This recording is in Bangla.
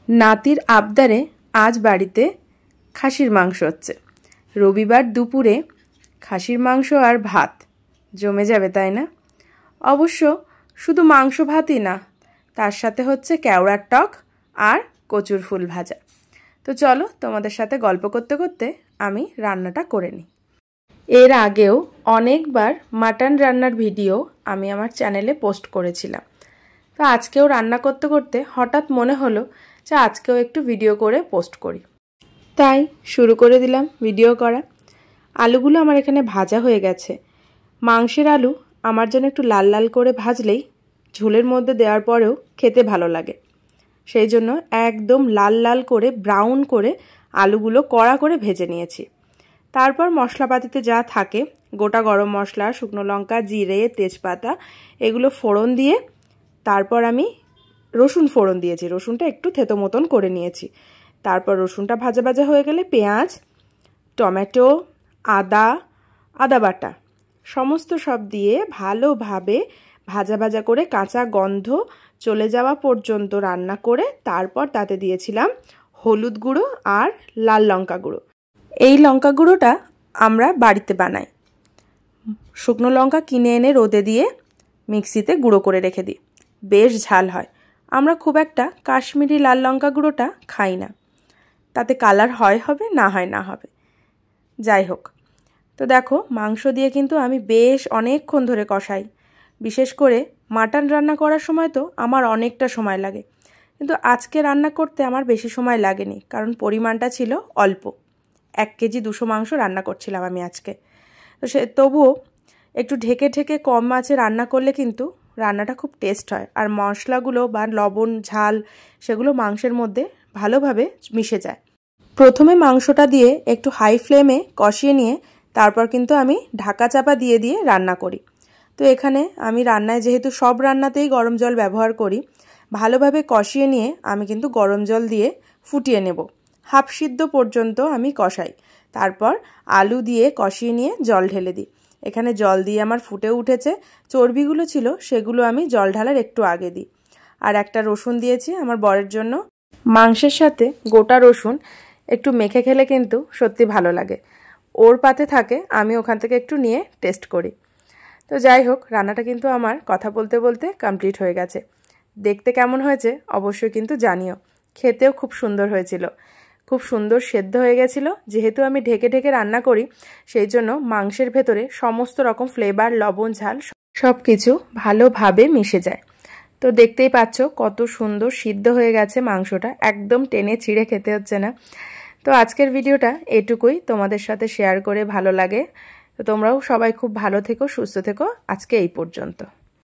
নাতির আবদারে আজ বাড়িতে খাসির মাংস হচ্ছে। রবিবার দুপুরে খাসির মাংস আর ভাত জমে যাবে, তাই না? অবশ্য শুধু মাংস ভাতই না, তার সাথে হচ্ছে কেওড়ার টক আর কচুর ফুল ভাজা। তো চলো তোমাদের সাথে গল্প করতে করতে আমি রান্নাটা করে নিই। এর আগেও অনেকবার মাটন রান্নার ভিডিও আমি আমার চ্যানেলে পোস্ট করেছিলাম। তো আজকেও রান্না করতে করতে হঠাৎ মনে হলো যে আজকেও একটু ভিডিও করে পোস্ট করি, তাই শুরু করে দিলাম ভিডিও করা। আলুগুলো আমার এখানে ভাজা হয়ে গেছে। মাংসের আলু আমার জন্য একটু লাল লাল করে ভাজলেই ঝোলের মধ্যে দেওয়ার পরেও খেতে ভালো লাগে। সেই জন্য একদম লাল লাল করে ব্রাউন করে আলুগুলো কড়া করে ভেজে নিয়েছি। তারপর মশলাপাতিতে যা থাকে, গোটা গরম মশলা, শুকনো লঙ্কা, জিরে, তেজপাতা এগুলো ফোড়ন দিয়ে তারপর আমি রসুন ফোড়ন দিয়েছি। রসুনটা একটু থেতো মতন করে নিয়েছি। তারপর রসুনটা ভাজা ভাজা হয়ে গেলে পেঁয়াজ, টমেটো, আদা বাটা সমস্ত সব দিয়ে ভালোভাবে ভাজা ভাজা করে কাঁচা গন্ধ চলে যাওয়া পর্যন্ত রান্না করে তারপর তাতে দিয়েছিলাম হলুদ গুঁড়ো আর লাল লঙ্কা গুঁড়ো। এই লঙ্কা গুঁড়োটা আমরা বাড়িতে বানাই। শুকনো লঙ্কা কিনে এনে রোদে দিয়ে মিক্সিতে গুঁড়ো করে রেখে দিই, বেশ ঝাল হয়। আমরা খুব একটা কাশ্মীরি লাল লঙ্কা গুঁড়োটা খাই না, তাতে কালার হবে না হয় না হবে, যাই হোক। তো দেখো, মাংস দিয়ে কিন্তু আমি বেশ অনেকক্ষণ ধরে কষাই। বিশেষ করে মাটন রান্না করার সময় তো আমার অনেকটা সময় লাগে, কিন্তু আজকে রান্না করতে আমার বেশি সময় লাগেনি, কারণ পরিমাণটা ছিল অল্প। 1 কেজি 200 মাংস রান্না করছিলাম আমি আজকে। তো তবুও একটু ঢেকে ঢেকে কম আঁচে রান্না করলে কিন্তু রান্নাটা খুব টেস্ট হয়, আর মশলাগুলো বা লবণ ঝাল সেগুলো মাংসের মধ্যে ভালোভাবে মিশে যায়। প্রথমে মাংসটা দিয়ে একটু হাই ফ্লেমে কষিয়ে নিয়ে তারপর কিন্তু আমি ঢাকা চাপা দিয়ে দিয়ে রান্না করি। তো এখানে আমি রান্নায় যেহেতু সব রান্নাতেই গরম জল ব্যবহার করি, ভালোভাবে কষিয়ে নিয়ে আমি কিন্তু গরম জল দিয়ে ফুটিয়ে নেব। হাফ সিদ্ধ পর্যন্ত আমি কষাই, তারপর আলু দিয়ে কষিয়ে নিয়ে জল ঢেলে দিই। এখানে জল দিয়ে আমার ফুটে উঠেছে। চর্বিগুলো ছিল সেগুলো আমি জল ঢালার একটু আগে দিই। আর একটা রসুন দিয়েছি আমার বরের জন্য। মাংসের সাথে গোটা রসুন একটু মেখে খেলে কিন্তু সত্যি ভালো লাগে। ওর পাতে থাকে, আমি ওখান থেকে একটু নিয়ে টেস্ট করি। তো যাই হোক, রান্নাটা কিন্তু আমার কথা বলতে বলতে কমপ্লিট হয়ে গেছে। দেখতে কেমন হয়েছে অবশ্যই কিন্তু জানিও। খেতেও খুব সুন্দর হয়েছিল, খুব সুন্দর সেদ্ধ হয়ে গেছিলো। যেহেতু আমি ঢেকে ঢেকে রান্না করি, সেই জন্য মাংসের ভেতরে সমস্ত রকম ফ্লেভার, লবণ ঝাল সব কিছু ভালোভাবে মিশে যায়। তো দেখতেই পাচ্ছ কত সুন্দর সিদ্ধ হয়ে গেছে মাংসটা, একদম টেনে ছিঁড়ে খেতে হচ্ছে না। তো আজকের ভিডিওটা এটুকুই, তোমাদের সাথে শেয়ার করে ভালো লাগে। তো তোমরাও সবাই খুব ভালো থেকো, সুস্থ থেকো। আজকে এই পর্যন্ত।